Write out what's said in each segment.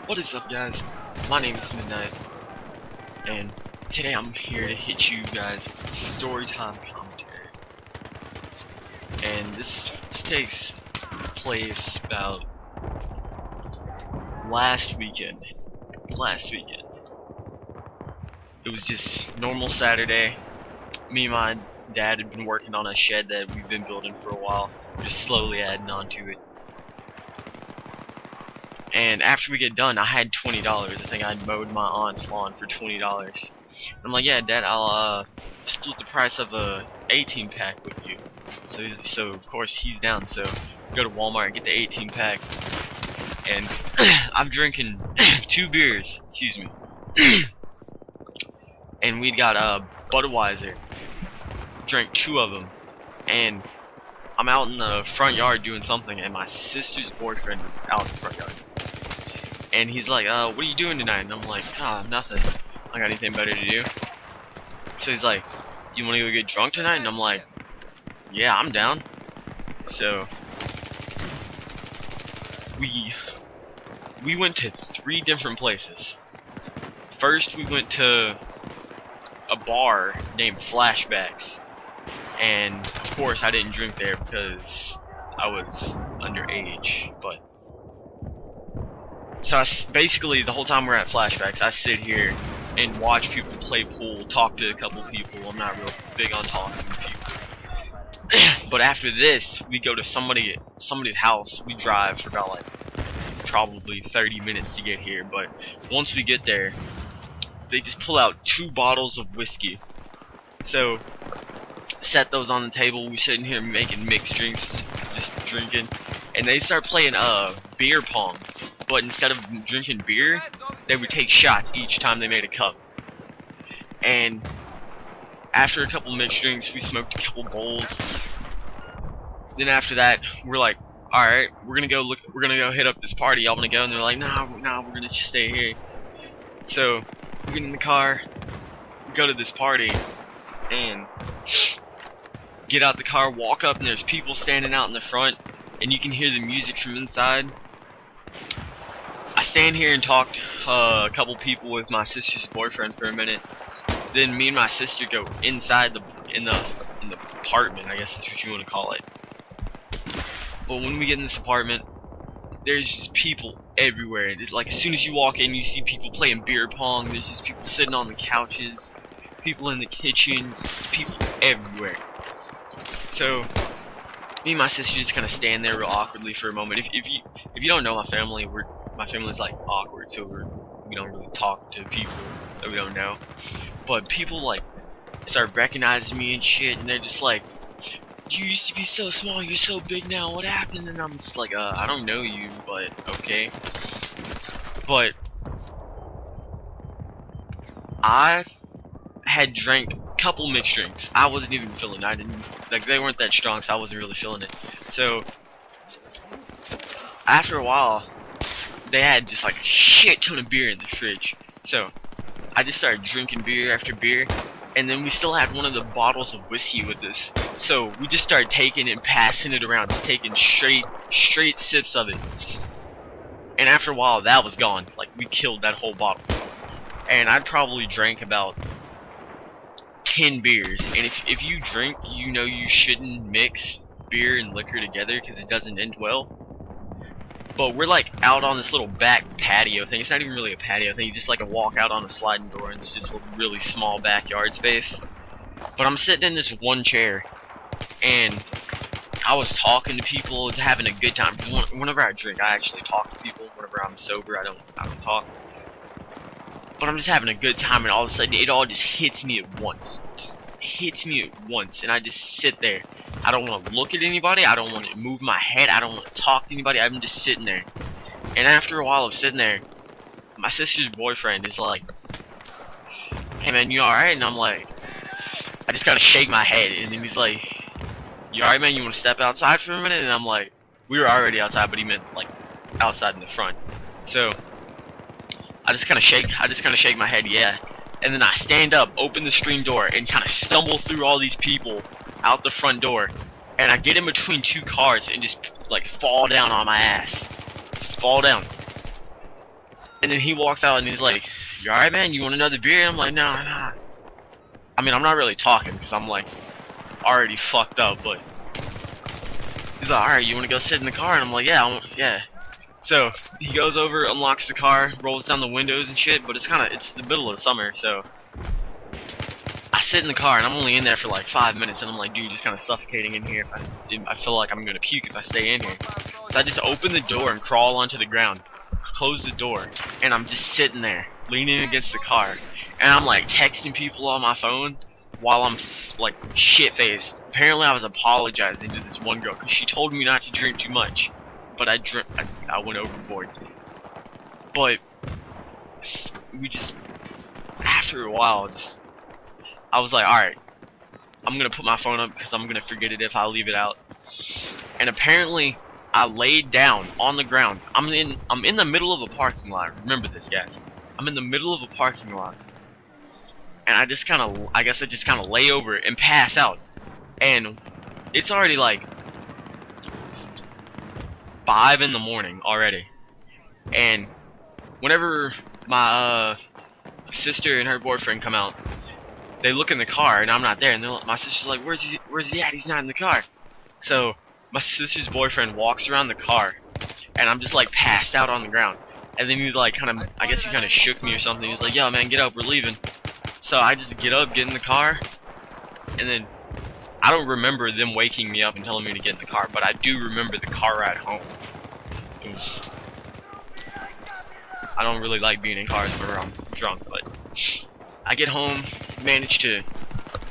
What is up, guys? My name is Midnight, and today I'm here to hit you guys with storytime commentary. And this takes place about last weekend. It was just normal Saturday. Me and my dad had been working on a shed that we've been building for a while, just slowly adding on to it. And after we get done, I had $20. I think I'd mowed my aunt's lawn for $20. I'm like, yeah, Dad, I'll split the price of a 18 pack with you. So of course he's down. So we go to Walmart and get the 18 pack, and I'm drinking 2 beers. Excuse me. And we got Budweiser. Drank 2 of them, and I'm out in the front yard doing something, and my sister's boyfriend is out in the front yard. And he's like, what are you doing tonight? And I'm like, nothing. I got anything better to do. So he's like, you want to go get drunk tonight? And I'm like, yeah, I'm down. So we went to 3 different places. First, we went to a bar named Flashbacks. And of course, I didn't drink there because I was underage, but so basically the whole time we're at Flashbacks, I sit here and watch people play pool, talk to a couple people. I'm not real big on talking to people. But after this, we go to somebody's house. We drive for about like probably 30 minutes to get here. But once we get there, they just pull out 2 bottles of whiskey. So set those on the table. We sitting here making mixed drinks, just drinking, and they start playing beer pong. But instead of drinking beer, they would take shots each time they made a cup. And after a couple mixed drinks, we smoked a couple bowls. Then after that, we're like, all right, we're gonna go hit up this party. Y'all wanna go? And they're like, nah, we're gonna just stay here. So we get in the car, we go to this party, and get out the car, walk up, and there's people standing out in the front, and you can hear the music from inside. I stand here and talk to a couple people with my sister's boyfriend for a minute. Then me and my sister go inside in the apartment, I guess that's what you want to call it. But when we get in this apartment, there's just people everywhere. It's like as soon as you walk in, you see people playing beer pong. There's just people sitting on the couches, people in the kitchen, just people everywhere. So me and my sister just kind of stand there real awkwardly for a moment. If you don't know my family, my family's like awkward, so we don't really talk to people that we don't know. But people like start recognizing me and shit, and they're just like, you used to be so small, you're so big now, what happened? And I'm just like, I don't know you, but okay. But I had drank a couple mixed drinks. I wasn't even feeling it. They weren't that strong, so I wasn't really feeling it. So after a while, they had just like a shit ton of beer in the fridge. So I just started drinking beer after beer, and then we still had one of the bottles of whiskey with us. So we just started taking it and passing it around, just taking straight sips of it. And after a while, that was gone. Like, we killed that whole bottle. And I'd probably drank about 10 beers. And if you drink, you know you shouldn't mix beer and liquor together because it doesn't end well. But we're like out on this little back patio thing. It's not even really a patio thing. You just like a walk out on a sliding door, and it's just a really small backyard space. But I'm sitting in this one chair, and I was talking to people, having a good time. Because whenever I drink, I actually talk to people. Whenever I'm sober, I don't talk. But I'm just having a good time, and all of a sudden, it all just hits me at once. And I just sit there. I don't want to look at anybody. I don't want to move my head. I don't want to talk to anybody. I'm just sitting there. And after a while of sitting there, my sister's boyfriend is like, hey man, you alright? And I'm like, I just gotta shake my head. And then he's like, you alright man, you want to step outside for a minute? And I'm like, we were already outside, but he meant like outside in the front. So I just kind of shake my head, yeah. And then I stand up, open the screen door, and kind of stumble through all these people out the front door. And I get in between 2 cars and just like fall down on my ass. Just fall down. And then he walks out and he's like, "You alright, man? You want another beer?" I'm like, "No, nah." I mean, I'm not really talking because I'm like already fucked up, but he's like, "Alright, you want to go sit in the car?" And I'm like, "Yeah, yeah." So he goes over, unlocks the car, rolls down the windows and shit, but it's the middle of the summer, so I sit in the car and I'm only in there for like 5 minutes, and I'm like, dude, it's kind of suffocating in here. I feel like I'm gonna puke if I stay in here. So I just open the door and crawl onto the ground, close the door, and I'm just sitting there, leaning against the car, and I'm like texting people on my phone while I'm like shit-faced. Apparently I was apologizing to this one girl because she told me not to drink too much, but I went overboard. But after a while, I was like, alright, I'm gonna put my phone up because I'm gonna forget it if I leave it out. And apparently I laid down on the ground. I'm in the middle of a parking lot. Remember this, guys. I'm in the middle of a parking lot. And I just kinda lay over it and pass out. And it's already like 5 in the morning already. And whenever my sister and her boyfriend come out, they look in the car and I'm not there, and my sister's like, where's he at? He's not in the car. So my sister's boyfriend walks around the car, and I'm just like passed out on the ground. And then he like I guess he kind of shook me or something. He's like, yo man, get up, we're leaving. So I just get up, get in the car, and then I don't remember them waking me up and telling me to get in the car, but I do remember the car ride home. I don't really like being in cars whenever I'm drunk, but I get home, manage to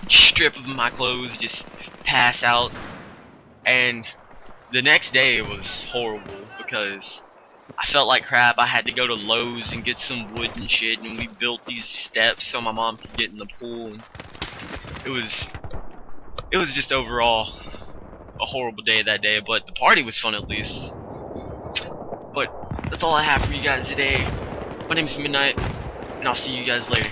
strip of my clothes, just pass out, and the next day was horrible because I felt like crap. I had to go to Lowe's and get some wood and shit, and we built these steps so my mom could get in the pool, and it was just overall a horrible day that day, but the party was fun at least. But that's all I have for you guys today. My name is Midnight, and I'll see you guys later.